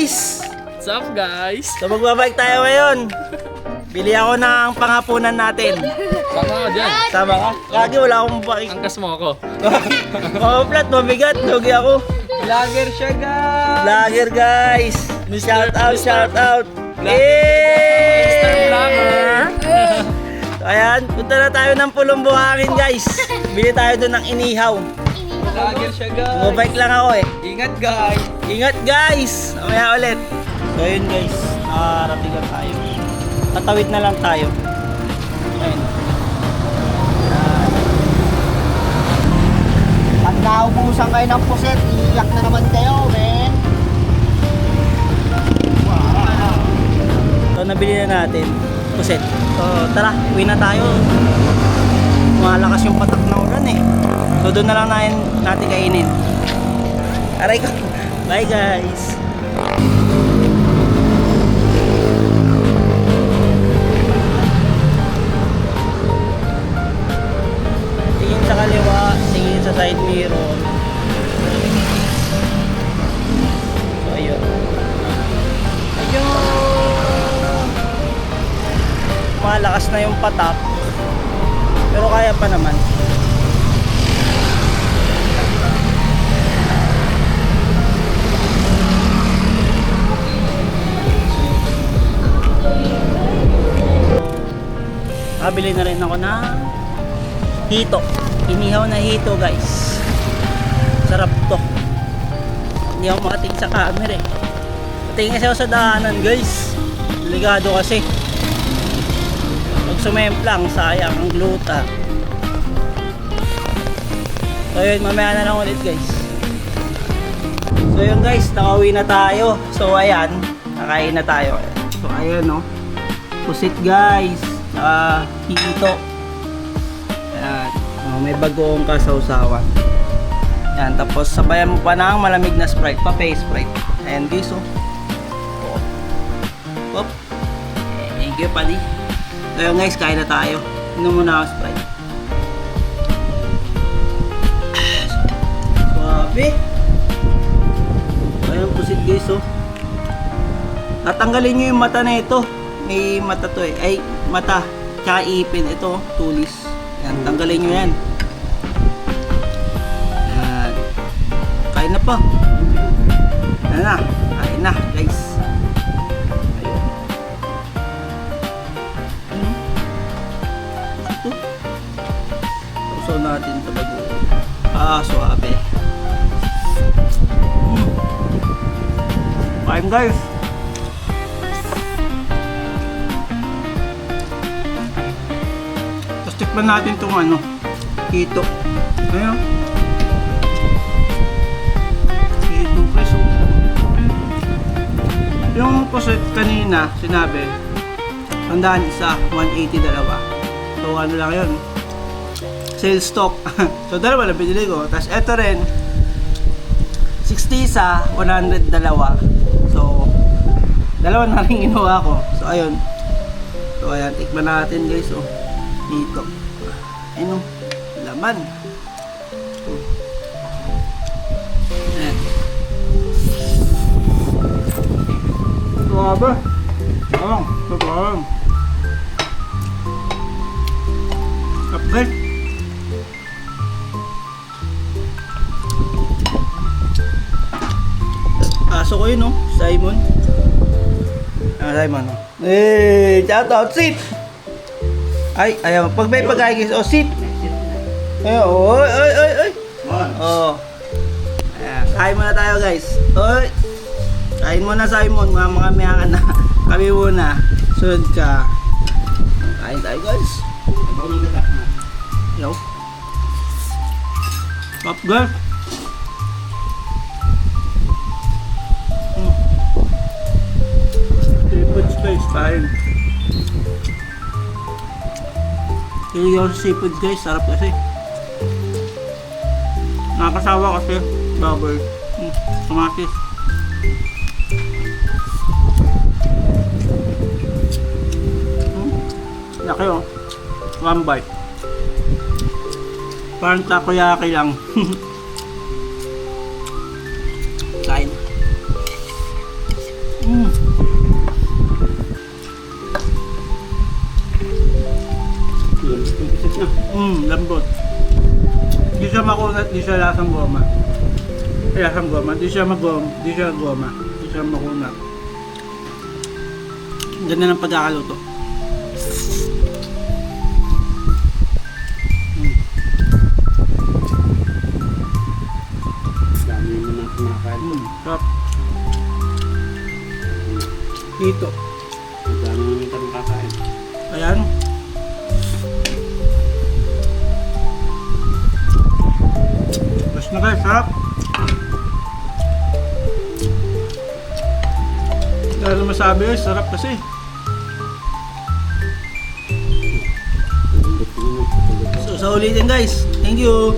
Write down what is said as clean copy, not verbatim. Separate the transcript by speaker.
Speaker 1: guys!
Speaker 2: What's up, guys?
Speaker 1: So magbabike tayo ngayon. Bili ako ng pangapunan natin.
Speaker 2: Sama ka dyan.
Speaker 1: Sama ka? Lagi wala akong bike.
Speaker 2: Angkas mo ako.
Speaker 1: Flat, mabigat. Lugi ako.
Speaker 3: Vlogger siya, guys!
Speaker 1: Vlogger guys. Shout out, shout out.
Speaker 2: Mr. Vlogger.
Speaker 1: So, ayan, punta na tayo ng Pulong Buhangin guys. Bili tayo doon ng inihaw.
Speaker 3: Vlogger siya, guys!
Speaker 1: Magbabike lang ako eh.
Speaker 3: Ingat, guys!
Speaker 1: Ingat guys! Mamaya ulit. So yun guys, nakarating tayo. Tatawid na lang tayo. Ayun.
Speaker 4: Pag naubusan kayo ng puset, iiyak na naman kayo, men.
Speaker 1: So nabili na natin. Puset. So tara, uwi na tayo. Malakas yung patak na ulan eh. So doon na lang natin kainin. Aray ko. Bye guys. Tingin sa kaliwa, tingin sa side mirror. So ayun. Ayun. Malakas na yung patak. Pero kaya pa naman. Kabili na rin ako ng hito. Inihaw na hito guys. Sarap to. Hindi ako makatingin sa camera eh. Patingin kasi ako sa daanan guys. Delikado kasi. Pag sumemplang, sayang ang gluta. So yun, mamaya na lang ulit guys. So yun guys, nakauwi na tayo. So ayan, nakain na tayo. So ayan no. Pusit guys. Hito. Ayan. May bagoong kasawsawan. Ayan, tapos sabayan mo pa ng malamig na Sprite. Pape Sprite. Ayan guys oh. Pop. Thank you pali. So yun guys, kain na tayo. Inom muna ako Sprite. Suabe. Ayan, pusit guys oh. Tatanggalin nyo yung mata na ito. May mata to eh. Ay, mata. Tsaka ipin. Ito, tulis. Ayan, tanggalin nyo yan. Ayan. Kain na pa. Ayan na. Kain na, guys. Ayun. Ito. Tusaw natin sa bago. Suabe. Kain guys. Tikman natin itong ano, hito. Ayan. Hito preso. Yung puset kanina, sinabi, tandaan isa, 180 dalawa. So ano lang yun, sales stock. So dalawa na pinili ko. Tapos eto rin, 60 isa, 100 dalawa. So, dalawa na rin ginawa ko. So ayun. So ayan, tikman natin guys. Oh. Dito. Ayun, laman. Ayan. Grabe. Sarap. Kapag. Aso ko yun, no? Simon. Simon, no? Hey, shout out, sit! Ay, ayaw. Pag may pagkain guys, sit. Ay, oy. Oh. Ayan, kain muna tayo guys. Oy. Kain muna Simon, mga miyangan na. Kami muna. Sunod ka. Kain tayo guys. Yo. Pop girl. Seafood space tayo. Yung seafood guys, sarap kasi. Nakakasawa kasi double. Tomatis. Laki oh. One bite. Parang takoyaki lang. Kain. Di siya lasang goma. Lasang goma. Di siya di siya goma. Di siya makunat. Ganda ng pagkakaluto.
Speaker 5: Dami mo na kumakain.
Speaker 1: Sarap. Dito.
Speaker 5: Dami mo na kumakain.
Speaker 1: Ayan. Basta na guys, sarap. Dahil masabi guys, sarap kasi. So, sa ulitin guys. Thank you.